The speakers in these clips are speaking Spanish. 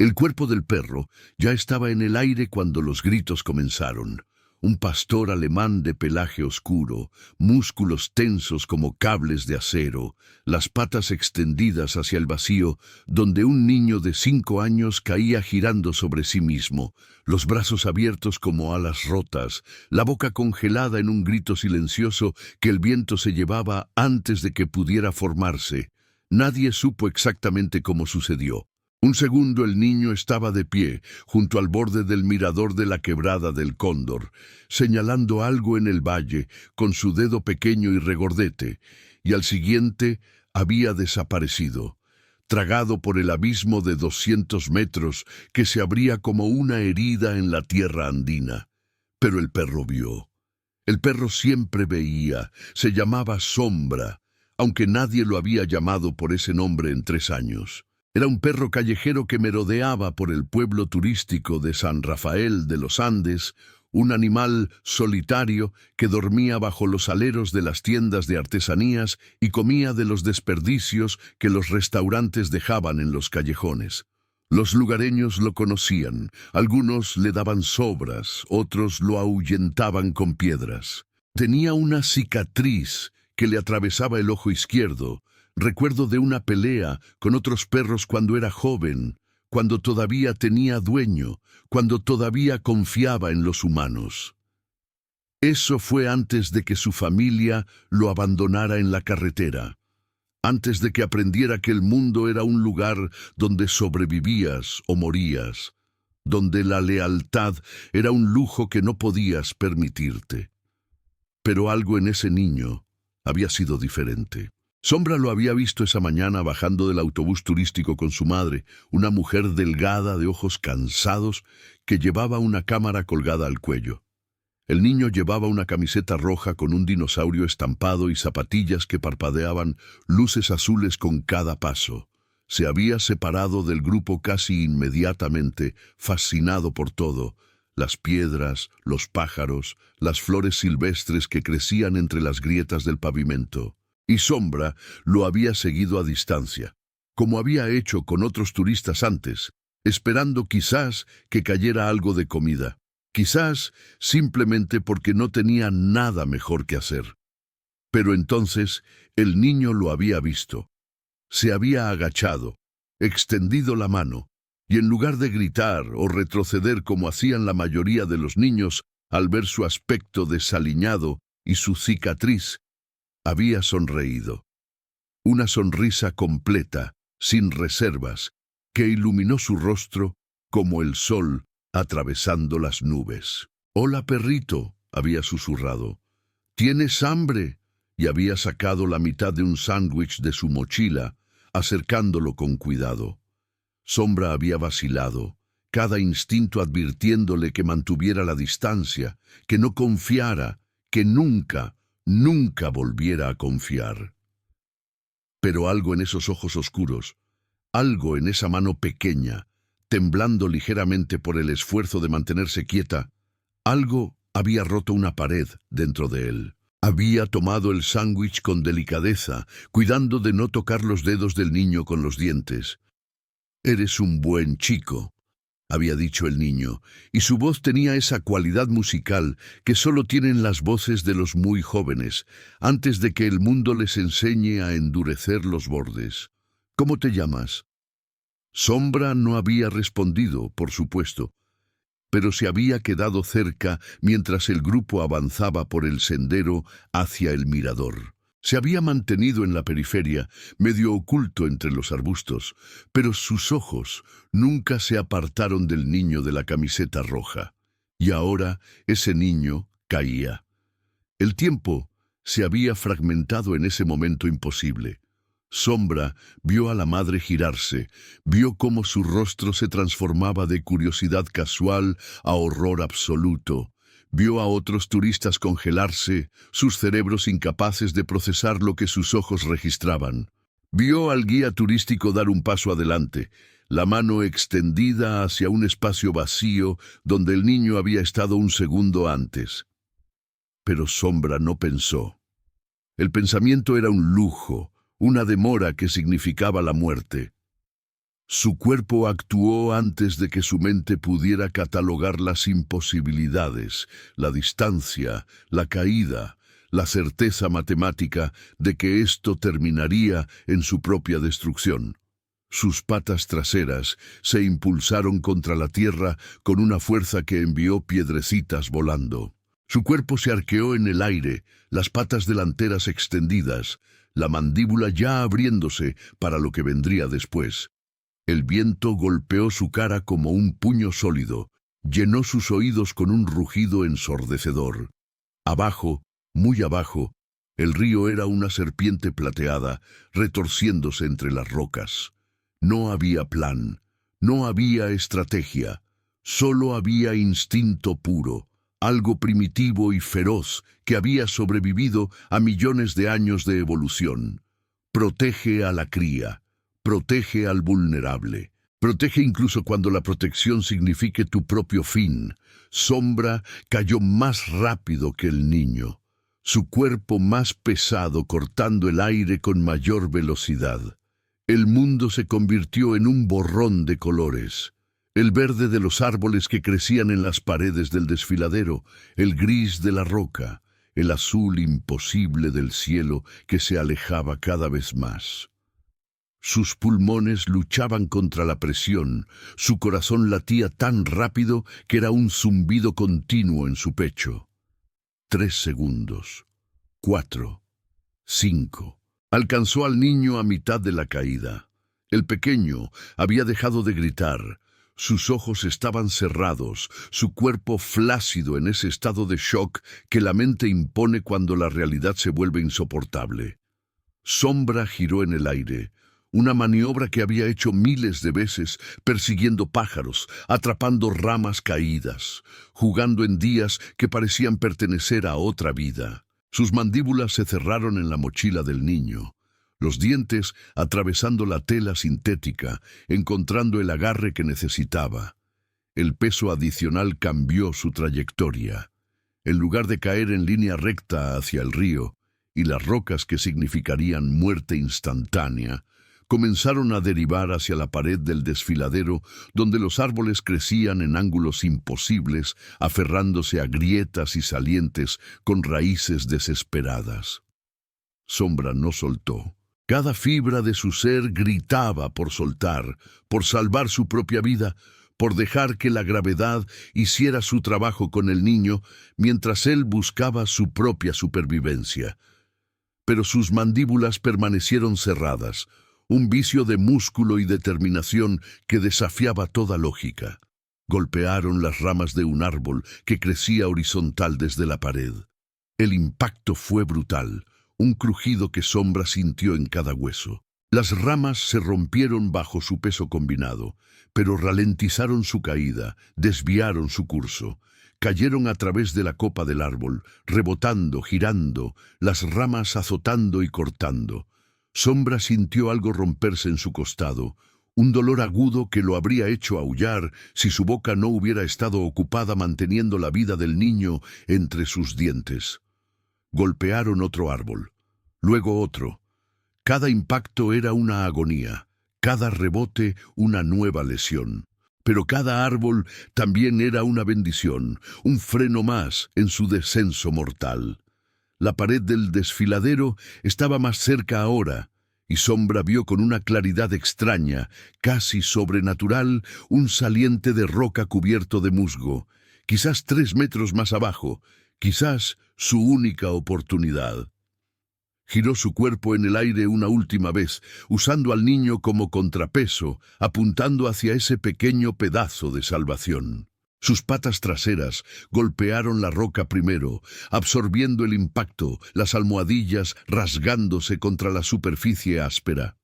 El cuerpo del perro ya estaba en el aire cuando los gritos comenzaron. Un pastor alemán de pelaje oscuro, músculos tensos como cables de acero, las patas extendidas hacia el vacío, donde un niño de 5 años caía girando sobre sí mismo, los brazos abiertos como alas rotas, la boca congelada en un grito silencioso que el viento se llevaba antes de que pudiera formarse. Nadie supo exactamente cómo sucedió. Un segundo el niño estaba de pie, junto al borde del mirador de la quebrada del Cóndor, señalando algo en el valle con su dedo pequeño y regordete, y al siguiente había desaparecido, tragado por el abismo de 200 metros que se abría como una herida en la tierra andina. Pero el perro vio. El perro siempre veía, se llamaba Sombra, aunque nadie lo había llamado por ese nombre en 3 años. Era un perro callejero que merodeaba por el pueblo turístico de San Rafael de los Andes, un animal solitario que dormía bajo los aleros de las tiendas de artesanías y comía de los desperdicios que los restaurantes dejaban en los callejones. Los lugareños lo conocían, algunos le daban sobras, otros lo ahuyentaban con piedras. Tenía una cicatriz que le atravesaba el ojo izquierdo, recuerdo de una pelea con otros perros cuando era joven, cuando todavía tenía dueño, cuando todavía confiaba en los humanos. Eso fue antes de que su familia lo abandonara en la carretera, antes de que aprendiera que el mundo era un lugar donde sobrevivías o morías, donde la lealtad era un lujo que no podías permitirte. Pero algo en ese niño había sido diferente. Sombra lo había visto esa mañana bajando del autobús turístico con su madre, una mujer delgada de ojos cansados que llevaba una cámara colgada al cuello. El niño llevaba una camiseta roja con un dinosaurio estampado y zapatillas que parpadeaban luces azules con cada paso. Se había separado del grupo casi inmediatamente, fascinado por todo: las piedras, los pájaros, las flores silvestres que crecían entre las grietas del pavimento. Y Sombra lo había seguido a distancia, como había hecho con otros turistas antes, esperando quizás que cayera algo de comida, quizás simplemente porque no tenía nada mejor que hacer. Pero entonces el niño lo había visto. Se había agachado, extendido la mano, y en lugar de gritar o retroceder como hacían la mayoría de los niños al ver su aspecto desaliñado y su cicatriz, había sonreído. Una sonrisa completa, sin reservas, que iluminó su rostro como el sol atravesando las nubes. «Hola, perrito», había susurrado. «¿Tienes hambre?», y había sacado la mitad de un sándwich de su mochila, acercándolo con cuidado. Sombra había vacilado, cada instinto advirtiéndole que mantuviera la distancia, que no confiara, que nunca volviera a confiar. Pero algo en esos ojos oscuros, algo en esa mano pequeña, temblando ligeramente por el esfuerzo de mantenerse quieta, algo había roto una pared dentro de él. Había tomado el sándwich con delicadeza, cuidando de no tocar los dedos del niño con los dientes. «Eres un buen chico», había dicho el niño, y su voz tenía esa cualidad musical que solo tienen las voces de los muy jóvenes, antes de que el mundo les enseñe a endurecer los bordes. «¿Cómo te llamas?». Sombra no había respondido, por supuesto, pero se había quedado cerca mientras el grupo avanzaba por el sendero hacia el mirador. Se había mantenido en la periferia, medio oculto entre los arbustos, pero sus ojos nunca se apartaron del niño de la camiseta roja. Y ahora ese niño caía. El tiempo se había fragmentado en ese momento imposible. Sombra vio a la madre girarse, vio cómo su rostro se transformaba de curiosidad casual a horror absoluto. Vio a otros turistas congelarse, sus cerebros incapaces de procesar lo que sus ojos registraban. Vio al guía turístico dar un paso adelante, la mano extendida hacia un espacio vacío donde el niño había estado un segundo antes. Pero Sombra no pensó. El pensamiento era un lujo, una demora que significaba la muerte. Su cuerpo actuó antes de que su mente pudiera catalogar las imposibilidades, la distancia, la caída, la certeza matemática de que esto terminaría en su propia destrucción. Sus patas traseras se impulsaron contra la tierra con una fuerza que envió piedrecitas volando. Su cuerpo se arqueó en el aire, las patas delanteras extendidas, la mandíbula ya abriéndose para lo que vendría después. El viento golpeó su cara como un puño sólido, llenó sus oídos con un rugido ensordecedor. Abajo, muy abajo, el río era una serpiente plateada, retorciéndose entre las rocas. No había plan, no había estrategia, solo había instinto puro, algo primitivo y feroz que había sobrevivido a millones de años de evolución. Protege a la cría. Protege al vulnerable. Protege incluso cuando la protección signifique tu propio fin. Sombra cayó más rápido que el niño, su cuerpo más pesado cortando el aire con mayor velocidad. El mundo se convirtió en un borrón de colores. El verde de los árboles que crecían en las paredes del desfiladero, el gris de la roca, el azul imposible del cielo que se alejaba cada vez más. Sus pulmones luchaban contra la presión, su corazón latía tan rápido que era un zumbido continuo en su pecho. 3 segundos. 4. 5. Alcanzó al niño a mitad de la caída. El pequeño había dejado de gritar. Sus ojos estaban cerrados, su cuerpo flácido en ese estado de shock que la mente impone cuando la realidad se vuelve insoportable. Sombra giró en el aire, una maniobra que había hecho miles de veces, persiguiendo pájaros, atrapando ramas caídas, jugando en días que parecían pertenecer a otra vida. Sus mandíbulas se cerraron en la mochila del niño, los dientes atravesando la tela sintética, encontrando el agarre que necesitaba. El peso adicional cambió su trayectoria. En lugar de caer en línea recta hacia el río, y las rocas que significarían muerte instantánea, comenzaron a derivar hacia la pared del desfiladero, donde los árboles crecían en ángulos imposibles, aferrándose a grietas y salientes con raíces desesperadas. Sombra no soltó. Cada fibra de su ser gritaba por soltar, por salvar su propia vida, por dejar que la gravedad hiciera su trabajo con el niño, mientras él buscaba su propia supervivencia. Pero sus mandíbulas permanecieron cerradas, un vicio de músculo y determinación que desafiaba toda lógica. Golpearon las ramas de un árbol que crecía horizontal desde la pared. El impacto fue brutal, un crujido que Sombra sintió en cada hueso. Las ramas se rompieron bajo su peso combinado, pero ralentizaron su caída, desviaron su curso. Cayeron a través de la copa del árbol, rebotando, girando, las ramas azotando y cortando. Sombra sintió algo romperse en su costado, un dolor agudo que lo habría hecho aullar si su boca no hubiera estado ocupada manteniendo la vida del niño entre sus dientes. Golpearon otro árbol, luego otro. Cada impacto era una agonía, cada rebote una nueva lesión. Pero cada árbol también era una bendición, un freno más en su descenso mortal. La pared del desfiladero estaba más cerca ahora, y Sombra vio con una claridad extraña, casi sobrenatural, un saliente de roca cubierto de musgo, quizás 3 metros más abajo, quizás su única oportunidad. Giró su cuerpo en el aire una última vez, usando al niño como contrapeso, apuntando hacia ese pequeño pedazo de salvación. Sus patas traseras golpearon la roca primero, absorbiendo el impacto, las almohadillas rasgándose contra la superficie áspera.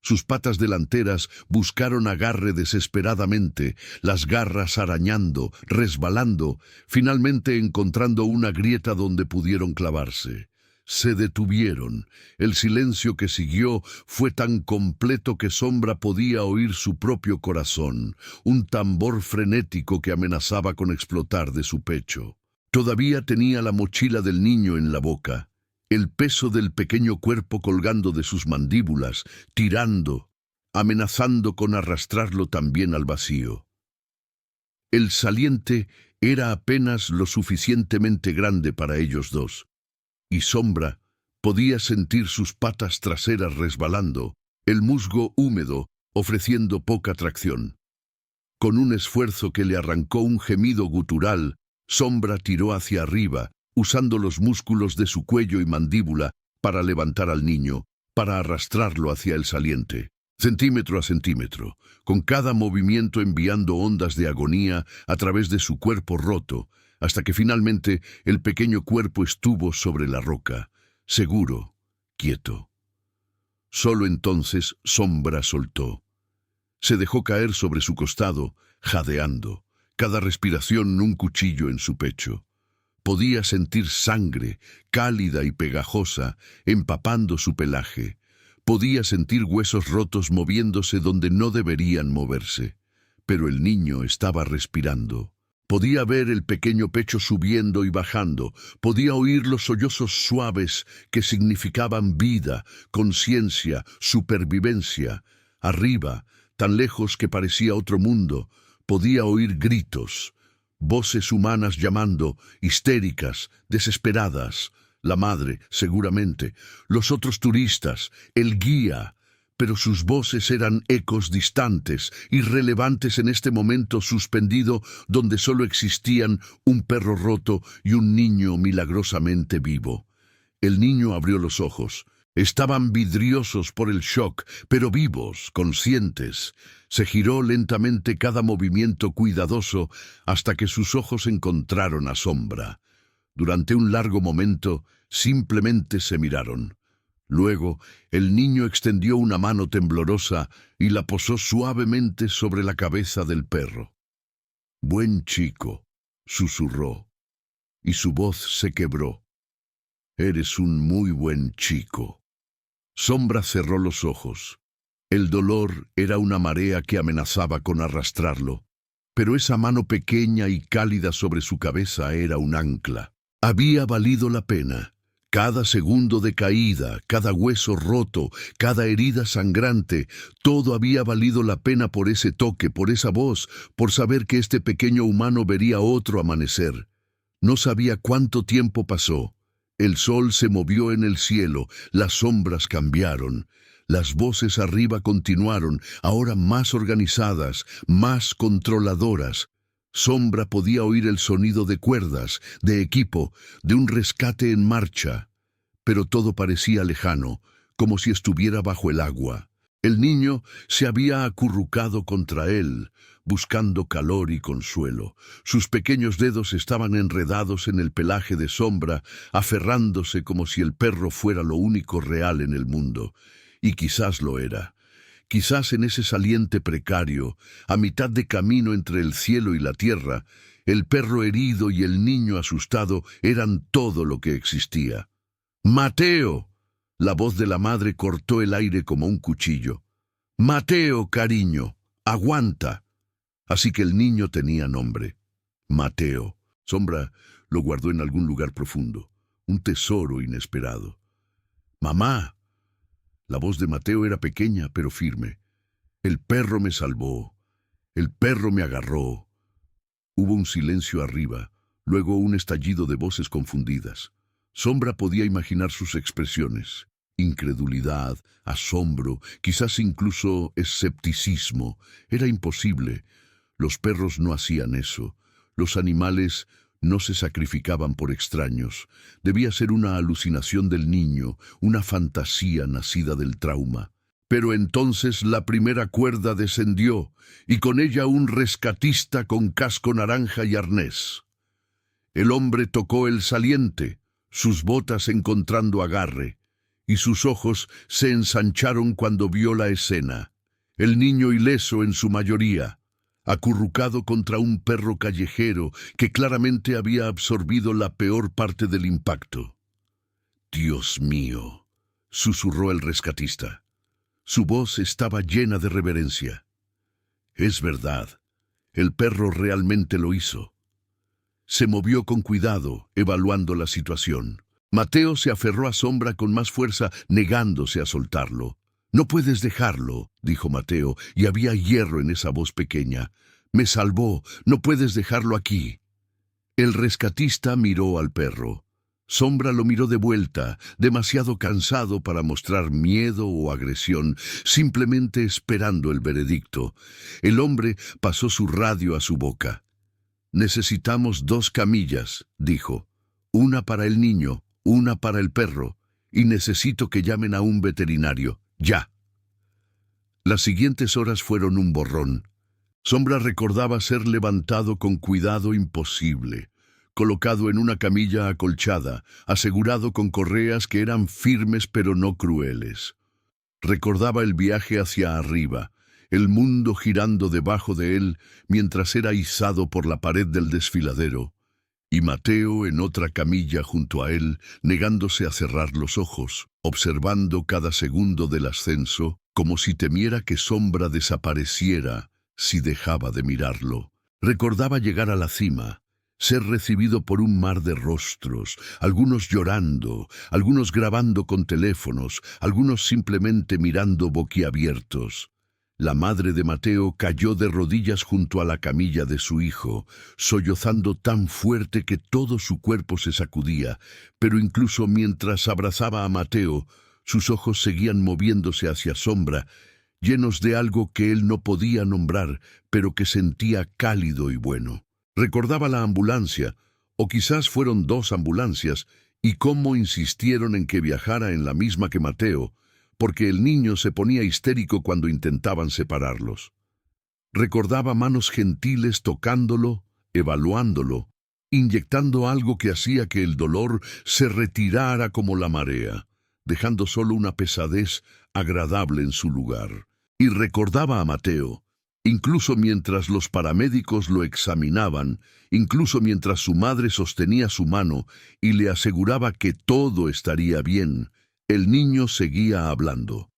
Sus patas delanteras buscaron agarre desesperadamente, las garras arañando, resbalando, finalmente encontrando una grieta donde pudieron clavarse. Se detuvieron. El silencio que siguió fue tan completo que Sombra podía oír su propio corazón, un tambor frenético que amenazaba con explotar de su pecho. Todavía tenía la mochila del niño en la boca, el peso del pequeño cuerpo colgando de sus mandíbulas, tirando. amenazando con arrastrarlo también al vacío. El saliente era apenas lo suficientemente grande para ellos dos, y Sombra podía sentir sus patas traseras resbalando, el musgo húmedo ofreciendo poca tracción. Con un esfuerzo que le arrancó un gemido gutural, Sombra tiró hacia arriba, usando los músculos de su cuello y mandíbula para levantar al niño, para arrastrarlo hacia el saliente, centímetro a centímetro, con cada movimiento enviando ondas de agonía a través de su cuerpo roto, hasta que finalmente el pequeño cuerpo estuvo sobre la roca, seguro, quieto. Solo entonces Sombra soltó. Se dejó caer sobre su costado, jadeando, cada respiración un cuchillo en su pecho. Podía sentir sangre, cálida y pegajosa, empapando su pelaje. Podía sentir huesos rotos moviéndose donde no deberían moverse. Pero el niño estaba respirando. Podía ver el pequeño pecho subiendo y bajando. Podía oír los sollozos suaves que significaban vida, conciencia, supervivencia. Arriba, tan lejos que parecía otro mundo, podía oír gritos, voces humanas llamando, histéricas, desesperadas. La madre, seguramente, los otros turistas, el guía, pero sus voces eran ecos distantes, irrelevantes en este momento suspendido donde solo existían un perro roto y un niño milagrosamente vivo. El niño abrió los ojos. Estaban vidriosos por el shock, pero vivos, conscientes. Se giró lentamente cada movimiento cuidadoso hasta que sus ojos encontraron a Sombra. Durante un largo momento, simplemente se miraron. Luego, el niño extendió una mano temblorosa y la posó suavemente sobre la cabeza del perro. «Buen chico», susurró, y su voz se quebró. «Eres un muy buen chico». Sombra cerró los ojos. El dolor era una marea que amenazaba con arrastrarlo, pero esa mano pequeña y cálida sobre su cabeza era un ancla. Había valido la pena. Cada segundo de caída, cada hueso roto, cada herida sangrante, todo había valido la pena por ese toque, por esa voz, por saber que este pequeño humano vería otro amanecer. No sabía cuánto tiempo pasó. El sol se movió en el cielo, las sombras cambiaron. Las voces arriba continuaron, ahora más organizadas, más controladoras. Sombra podía oír el sonido de cuerdas, de equipo, de un rescate en marcha. Pero todo parecía lejano, como si estuviera bajo el agua. El niño se había acurrucado contra él, buscando calor y consuelo. Sus pequeños dedos estaban enredados en el pelaje de Sombra, aferrándose como si el perro fuera lo único real en el mundo. Y quizás lo era. Quizás en ese saliente precario, a mitad de camino entre el cielo y la tierra, el perro herido y el niño asustado eran todo lo que existía. «¡Mateo!». La voz de la madre cortó el aire como un cuchillo. «Mateo, cariño, aguanta». Así que el niño tenía nombre. Mateo. Sombra lo guardó en algún lugar profundo. Un tesoro inesperado. «Mamá». La voz de Mateo era pequeña pero firme. «El perro me salvó. El perro me agarró». Hubo un silencio arriba, luego un estallido de voces confundidas. Sombra podía imaginar sus expresiones. Incredulidad, asombro, quizás incluso escepticismo. Era imposible. Los perros no hacían eso. Los animales no se sacrificaban por extraños. Debía ser una alucinación del niño, una fantasía nacida del trauma. Pero entonces la primera cuerda descendió, y con ella un rescatista con casco naranja y arnés. El hombre tocó el saliente, sus botas encontrando agarre, y sus ojos se ensancharon cuando vio la escena. El niño ileso en su mayoría, acurrucado contra un perro callejero que claramente había absorbido la peor parte del impacto. «Dios mío», susurró el rescatista. Su voz estaba llena de reverencia. «Es verdad, el perro realmente lo hizo». Se movió con cuidado, evaluando la situación. Mateo se aferró a Sombra con más fuerza, negándose a soltarlo. «No puedes dejarlo», dijo Mateo, y había hierro en esa voz pequeña. «Me salvó, no puedes dejarlo aquí». El rescatista miró al perro. Sombra lo miró de vuelta, demasiado cansado para mostrar miedo o agresión, simplemente esperando el veredicto. El hombre pasó su radio a su boca. «Necesitamos 2 camillas», dijo. «Una para el niño, una para el perro, y necesito que llamen a un veterinario, ya». Las siguientes horas fueron un borrón. Sombra recordaba ser levantado con cuidado imposible, colocado en una camilla acolchada, asegurado con correas que eran firmes pero no crueles. Recordaba el viaje hacia arriba, el mundo girando debajo de él mientras era izado por la pared del desfiladero, y Mateo en otra camilla junto a él, negándose a cerrar los ojos, observando cada segundo del ascenso, como si temiera que Sombra desapareciera si dejaba de mirarlo. Recordaba llegar a la cima, ser recibido por un mar de rostros, algunos llorando, algunos grabando con teléfonos, algunos simplemente mirando boquiabiertos. La madre de Mateo cayó de rodillas junto a la camilla de su hijo, sollozando tan fuerte que todo su cuerpo se sacudía, pero incluso mientras abrazaba a Mateo, sus ojos seguían moviéndose hacia Sombra, llenos de algo que él no podía nombrar, pero que sentía cálido y bueno. Recordaba la ambulancia, o quizás fueron 2 ambulancias, y cómo insistieron en que viajara en la misma que Mateo, porque el niño se ponía histérico cuando intentaban separarlos. Recordaba manos gentiles tocándolo, evaluándolo, inyectando algo que hacía que el dolor se retirara como la marea, dejando solo una pesadez agradable en su lugar. Y recordaba a Mateo, incluso mientras los paramédicos lo examinaban, incluso mientras su madre sostenía su mano y le aseguraba que todo estaría bien, el niño seguía hablando.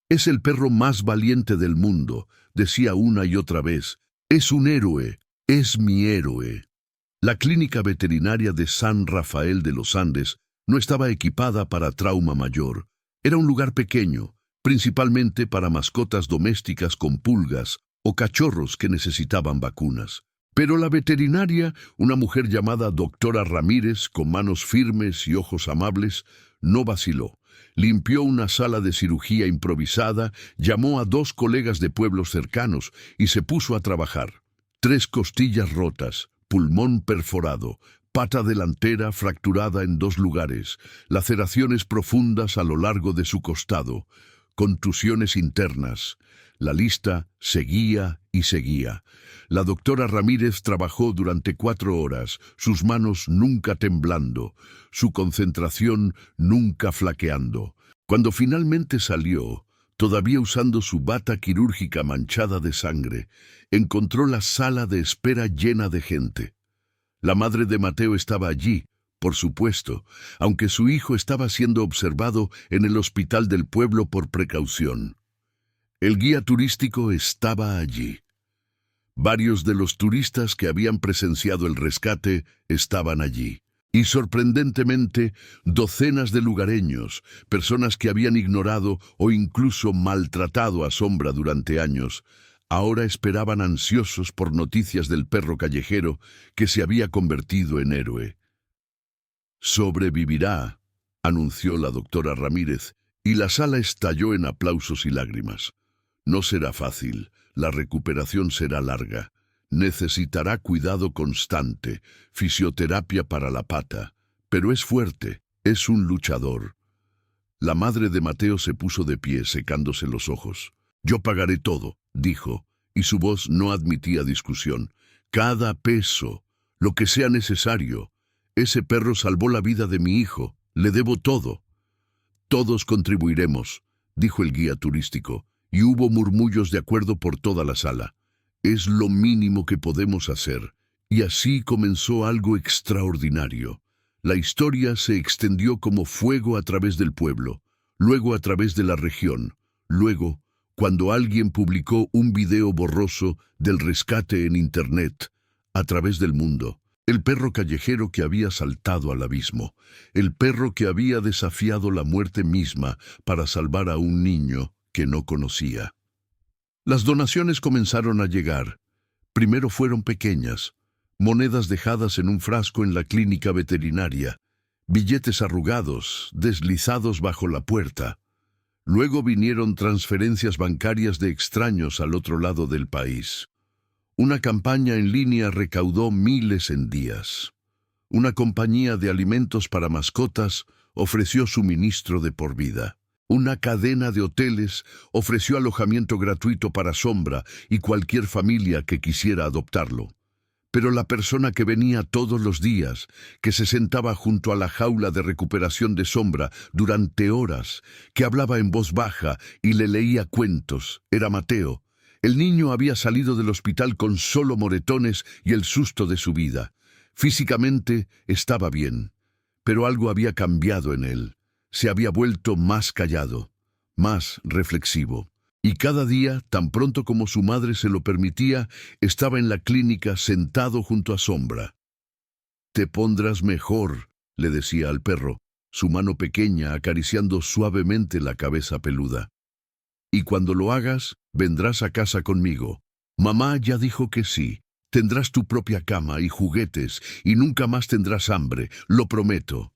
«Es el perro más valiente del mundo», decía una y otra vez. «Es un héroe, es mi héroe». La clínica veterinaria de San Rafael de los Andes no estaba equipada para trauma mayor. Era un lugar pequeño, principalmente para mascotas domésticas con pulgas o cachorros que necesitaban vacunas. Pero la veterinaria, una mujer llamada doctora Ramírez, con manos firmes y ojos amables, no vaciló. Limpió una sala de cirugía improvisada, llamó a 2 colegas de pueblos cercanos y se puso a trabajar. 3 costillas rotas, pulmón perforado, pata delantera fracturada en 2 lugares, laceraciones profundas a lo largo de su costado, contusiones internas. La lista seguía y seguía. La doctora Ramírez trabajó durante 4 horas, sus manos nunca temblando, su concentración nunca flaqueando. Cuando finalmente salió, todavía usando su bata quirúrgica manchada de sangre, encontró la sala de espera llena de gente. La madre de Mateo estaba allí, por supuesto, aunque su hijo estaba siendo observado en el hospital del pueblo por precaución. El guía turístico estaba allí. Varios de los turistas que habían presenciado el rescate estaban allí. Y sorprendentemente, docenas de lugareños, personas que habían ignorado o incluso maltratado a Sombra durante años, ahora esperaban ansiosos por noticias del perro callejero que se había convertido en héroe. «Sobrevivirá», anunció la doctora Ramírez, y la sala estalló en aplausos y lágrimas. «No será fácil, la recuperación será larga. Necesitará cuidado constante, fisioterapia para la pata, pero es fuerte, es un luchador». La madre de Mateo se puso de pie, secándose los ojos. «Yo pagaré todo», dijo, y su voz no admitía discusión. «Cada peso, lo que sea necesario. Ese perro salvó la vida de mi hijo, le debo todo». «Todos contribuiremos», dijo el guía turístico, y hubo murmullos de acuerdo por toda la sala. «Es lo mínimo que podemos hacer». Y así comenzó algo extraordinario. La historia se extendió como fuego a través del pueblo, luego a través de la región, luego, cuando alguien publicó un video borroso del rescate en Internet, a través del mundo. El perro callejero que había saltado al abismo, el perro que había desafiado la muerte misma para salvar a un niño que no conocía. Las donaciones comenzaron a llegar. Primero fueron pequeñas, monedas dejadas en un frasco en la clínica veterinaria, billetes arrugados, deslizados bajo la puerta. Luego vinieron transferencias bancarias de extraños al otro lado del país. Una campaña en línea recaudó miles en días. Una compañía de alimentos para mascotas ofreció suministro de por vida. Una cadena de hoteles ofreció alojamiento gratuito para Sombra y cualquier familia que quisiera adoptarlo. Pero la persona que venía todos los días, que se sentaba junto a la jaula de recuperación de Sombra durante horas, que hablaba en voz baja y le leía cuentos, era Mateo. El niño había salido del hospital con solo moretones y el susto de su vida. Físicamente estaba bien, pero algo había cambiado en él. Se había vuelto más callado, más reflexivo. Y cada día, tan pronto como su madre se lo permitía, estaba en la clínica sentado junto a Sombra. «Te pondrás mejor», le decía al perro, su mano pequeña acariciando suavemente la cabeza peluda. «Y cuando lo hagas, vendrás a casa conmigo. Mamá ya dijo que sí. Tendrás tu propia cama y juguetes, y nunca más tendrás hambre, lo prometo».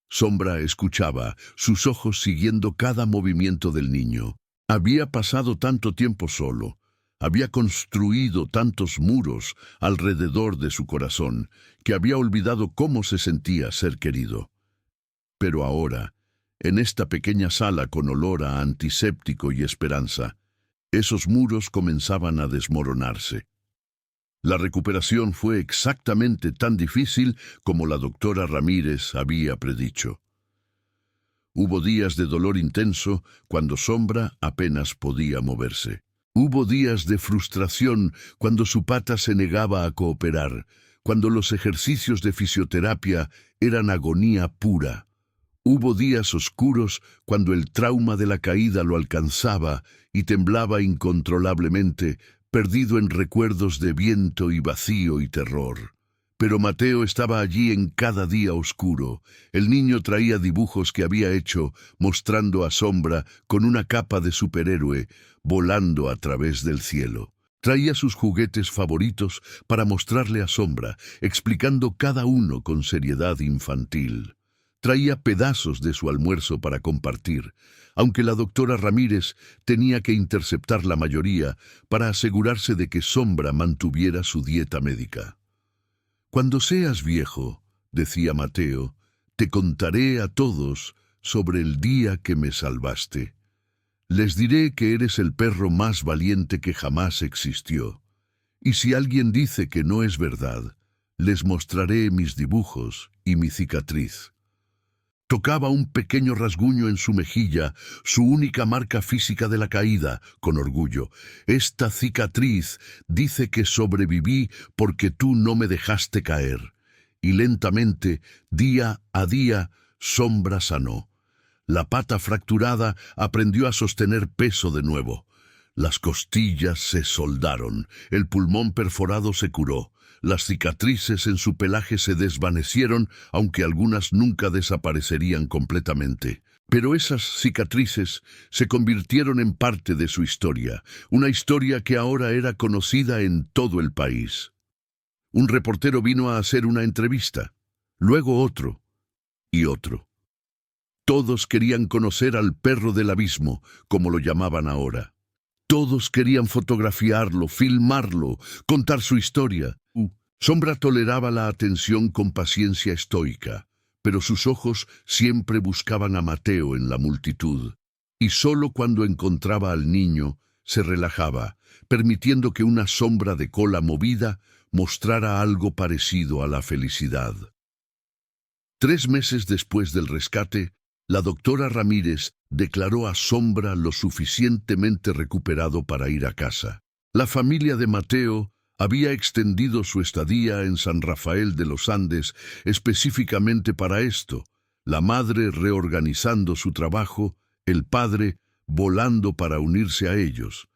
Sombra escuchaba, sus ojos siguiendo cada movimiento del niño. Había pasado tanto tiempo solo, había construido tantos muros alrededor de su corazón, que había olvidado cómo se sentía ser querido. Pero ahora, en esta pequeña sala con olor a antiséptico y esperanza, esos muros comenzaban a desmoronarse. La recuperación fue exactamente tan difícil como la doctora Ramírez había predicho. Hubo días de dolor intenso cuando Sombra apenas podía moverse. Hubo días de frustración cuando su pata se negaba a cooperar, cuando los ejercicios de fisioterapia eran agonía pura. Hubo días oscuros cuando el trauma de la caída lo alcanzaba y temblaba incontrolablemente, perdido en recuerdos de viento y vacío y terror. Pero Mateo estaba allí en cada día oscuro. El niño traía dibujos que había hecho, mostrando a Sombra con una capa de superhéroe, volando a través del cielo. Traía sus juguetes favoritos para mostrarle a Sombra, explicando cada uno con seriedad infantil. Traía pedazos de su almuerzo para compartir, aunque la doctora Ramírez tenía que interceptar la mayoría para asegurarse de que Sombra mantuviera su dieta médica. «Cuando seas viejo», decía Mateo, «te contaré a todos sobre el día que me salvaste. Les diré que eres el perro más valiente que jamás existió. Y si alguien dice que no es verdad, les mostraré mis dibujos y mi cicatriz». Tocaba un pequeño rasguño en su mejilla, su única marca física de la caída, con orgullo. «Esta cicatriz dice que sobreviví porque tú no me dejaste caer». Y lentamente, día a día, Sombra sanó. La pata fracturada aprendió a sostener peso de nuevo. Las costillas se soldaron, el pulmón perforado se curó. Las cicatrices en su pelaje se desvanecieron, aunque algunas nunca desaparecerían completamente. Pero esas cicatrices se convirtieron en parte de su historia, una historia que ahora era conocida en todo el país. Un reportero vino a hacer una entrevista, luego otro y otro. Todos querían conocer al perro del abismo, como lo llamaban ahora. Todos querían fotografiarlo, filmarlo, contar su historia. Sombra toleraba la atención con paciencia estoica, pero sus ojos siempre buscaban a Mateo en la multitud, y solo cuando encontraba al niño se relajaba, permitiendo que una sombra de cola movida mostrara algo parecido a la felicidad. 3 meses después del rescate, la doctora Ramírez declaró a Sombra lo suficientemente recuperado para ir a casa. La familia de Mateo había extendido su estadía en San Rafael de los Andes específicamente para esto, la madre reorganizando su trabajo, el padre volando para unirse a ellos.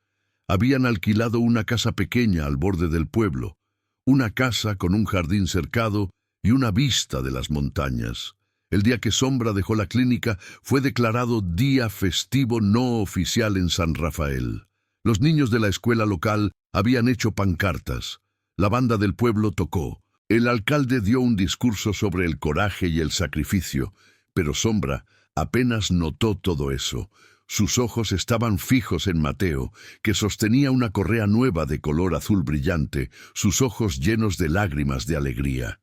Habían alquilado una casa pequeña al borde del pueblo, una casa con un jardín cercado y una vista de las montañas. El día que Sombra dejó la clínica fue declarado día festivo no oficial en San Rafael. Los niños de la escuela local habían hecho pancartas. La banda del pueblo tocó. El alcalde dio un discurso sobre el coraje y el sacrificio, pero Sombra apenas notó todo eso. Sus ojos estaban fijos en Mateo, que sostenía una correa nueva de color azul brillante, sus ojos llenos de lágrimas de alegría.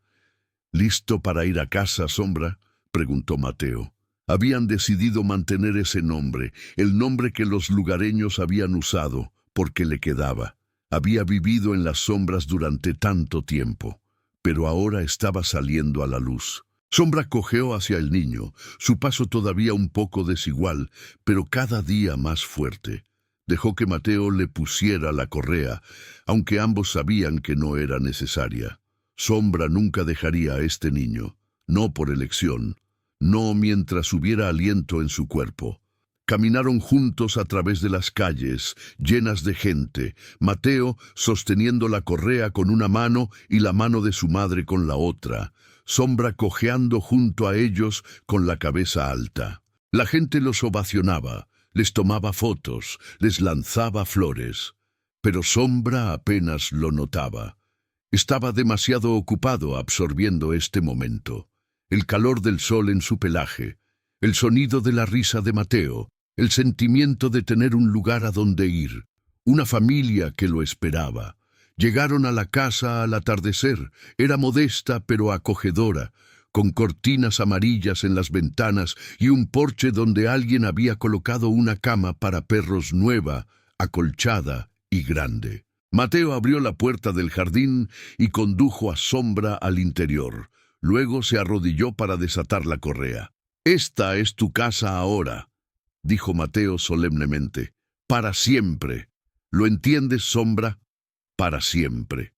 ¿Listo para ir a casa, Sombra?, preguntó Mateo. Habían decidido mantener ese nombre, el nombre que los lugareños habían usado, porque le quedaba. Había vivido en las sombras durante tanto tiempo, pero ahora estaba saliendo a la luz. Sombra cojeó hacia el niño, su paso todavía un poco desigual, pero cada día más fuerte. Dejó que Mateo le pusiera la correa, aunque ambos sabían que no era necesaria. Sombra nunca dejaría a este niño, no por elección, no mientras hubiera aliento en su cuerpo. Caminaron juntos a través de las calles, llenas de gente, Mateo sosteniendo la correa con una mano y la mano de su madre con la otra, Sombra cojeando junto a ellos con la cabeza alta. La gente los ovacionaba, les tomaba fotos, les lanzaba flores, pero Sombra apenas lo notaba. Estaba demasiado ocupado absorbiendo este momento. El calor del sol en su pelaje, el sonido de la risa de Mateo, el sentimiento de tener un lugar a donde ir, una familia que lo esperaba. Llegaron a la casa al atardecer. Era modesta pero acogedora, con cortinas amarillas en las ventanas y un porche donde alguien había colocado una cama para perros nueva, acolchada y grande. Mateo abrió la puerta del jardín y condujo a Sombra al interior. Luego se arrodilló para desatar la correa. «Esta es tu casa ahora», dijo Mateo solemnemente. «Para siempre. ¿Lo entiendes, Sombra? Para siempre».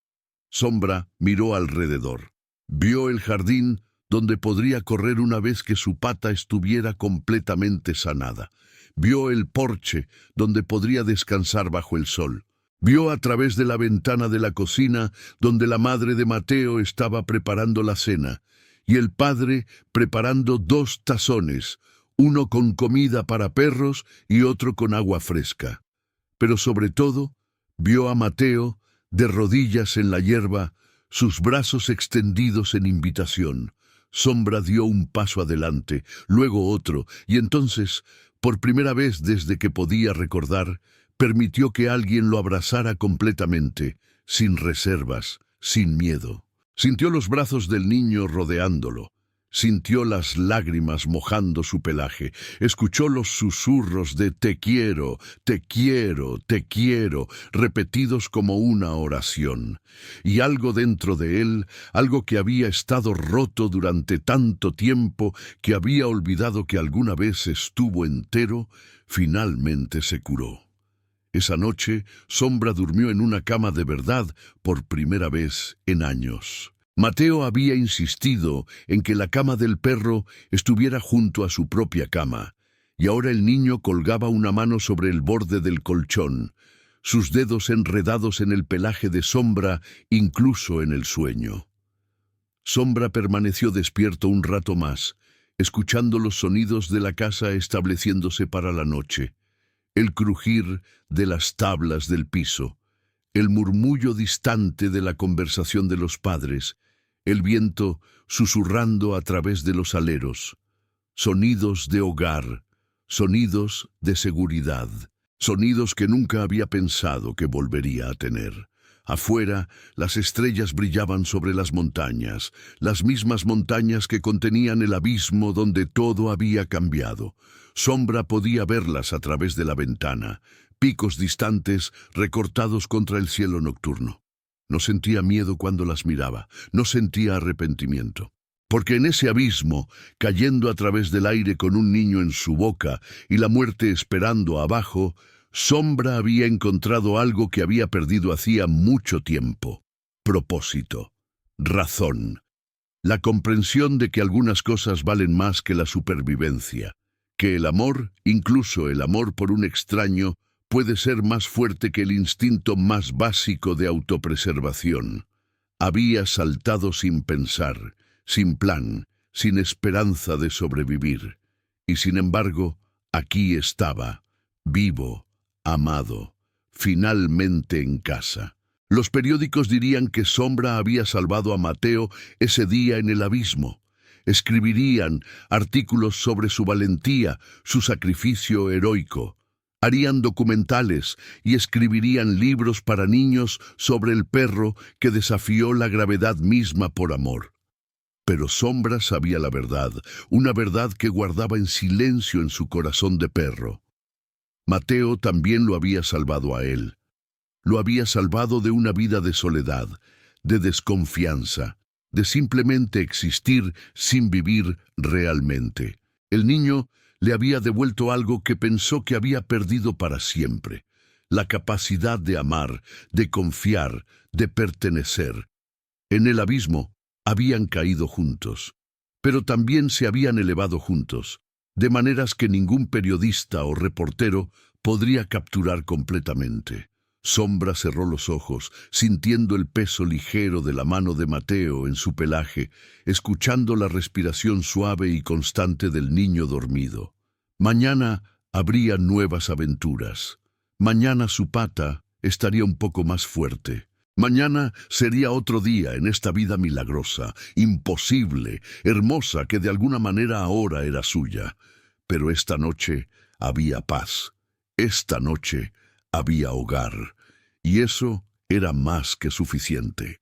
Sombra miró alrededor. Vio el jardín donde podría correr una vez que su pata estuviera completamente sanada. Vio el porche donde podría descansar bajo el sol. Vio a través de la ventana de la cocina donde la madre de Mateo estaba preparando la cena y el padre preparando 2 tazones, uno con comida para perros y otro con agua fresca. Pero sobre todo, vio a Mateo de rodillas en la hierba, sus brazos extendidos en invitación. Sombra dio un paso adelante, luego otro, y entonces, por primera vez desde que podía recordar, permitió que alguien lo abrazara completamente, sin reservas, sin miedo. Sintió los brazos del niño rodeándolo. Sintió las lágrimas mojando su pelaje. Escuchó los susurros de «te quiero, te quiero, te quiero», repetidos como una oración. Y algo dentro de él, algo que había estado roto durante tanto tiempo, que había olvidado que alguna vez estuvo entero, finalmente se curó. Esa noche, Sombra durmió en una cama de verdad por primera vez en años. Mateo había insistido en que la cama del perro estuviera junto a su propia cama, y ahora el niño colgaba una mano sobre el borde del colchón, sus dedos enredados en el pelaje de Sombra, incluso en el sueño. Sombra permaneció despierto un rato más, escuchando los sonidos de la casa estableciéndose para la noche. El crujir de las tablas del piso, el murmullo distante de la conversación de los padres, el viento susurrando a través de los aleros, sonidos de hogar, sonidos de seguridad, sonidos que nunca había pensado que volvería a tener. Afuera, las estrellas brillaban sobre las montañas, las mismas montañas que contenían el abismo donde todo había cambiado. Sombra podía verlas a través de la ventana, picos distantes recortados contra el cielo nocturno. No sentía miedo cuando las miraba, no sentía arrepentimiento. Porque en ese abismo, cayendo a través del aire con un niño en su boca y la muerte esperando abajo, Sombra había encontrado algo que había perdido hacía mucho tiempo: propósito, razón, la comprensión de que algunas cosas valen más que la supervivencia, que el amor, incluso el amor por un extraño, puede ser más fuerte que el instinto más básico de autopreservación. Había saltado sin pensar, sin plan, sin esperanza de sobrevivir. Y sin embargo, aquí estaba, vivo, amado, finalmente en casa. Los periódicos dirían que Sombra había salvado a Mateo ese día en el abismo. Escribirían artículos sobre su valentía, su sacrificio heroico. Harían documentales y escribirían libros para niños sobre el perro que desafió la gravedad misma por amor. Pero Sombra sabía la verdad, una verdad que guardaba en silencio en su corazón de perro. Mateo también lo había salvado a él. Lo había salvado de una vida de soledad, de desconfianza, de simplemente existir sin vivir realmente. El niño le había devuelto algo que pensó que había perdido para siempre: la capacidad de amar, de confiar, de pertenecer. En el abismo habían caído juntos, pero también se habían elevado juntos, de maneras que ningún periodista o reportero podría capturar completamente. Sombra cerró los ojos, sintiendo el peso ligero de la mano de Mateo en su pelaje, escuchando la respiración suave y constante del niño dormido. Mañana habría nuevas aventuras. Mañana su pata estaría un poco más fuerte. Mañana sería otro día en esta vida milagrosa, imposible, hermosa, que de alguna manera ahora era suya. Pero esta noche había paz. Esta noche había hogar. Y eso era más que suficiente.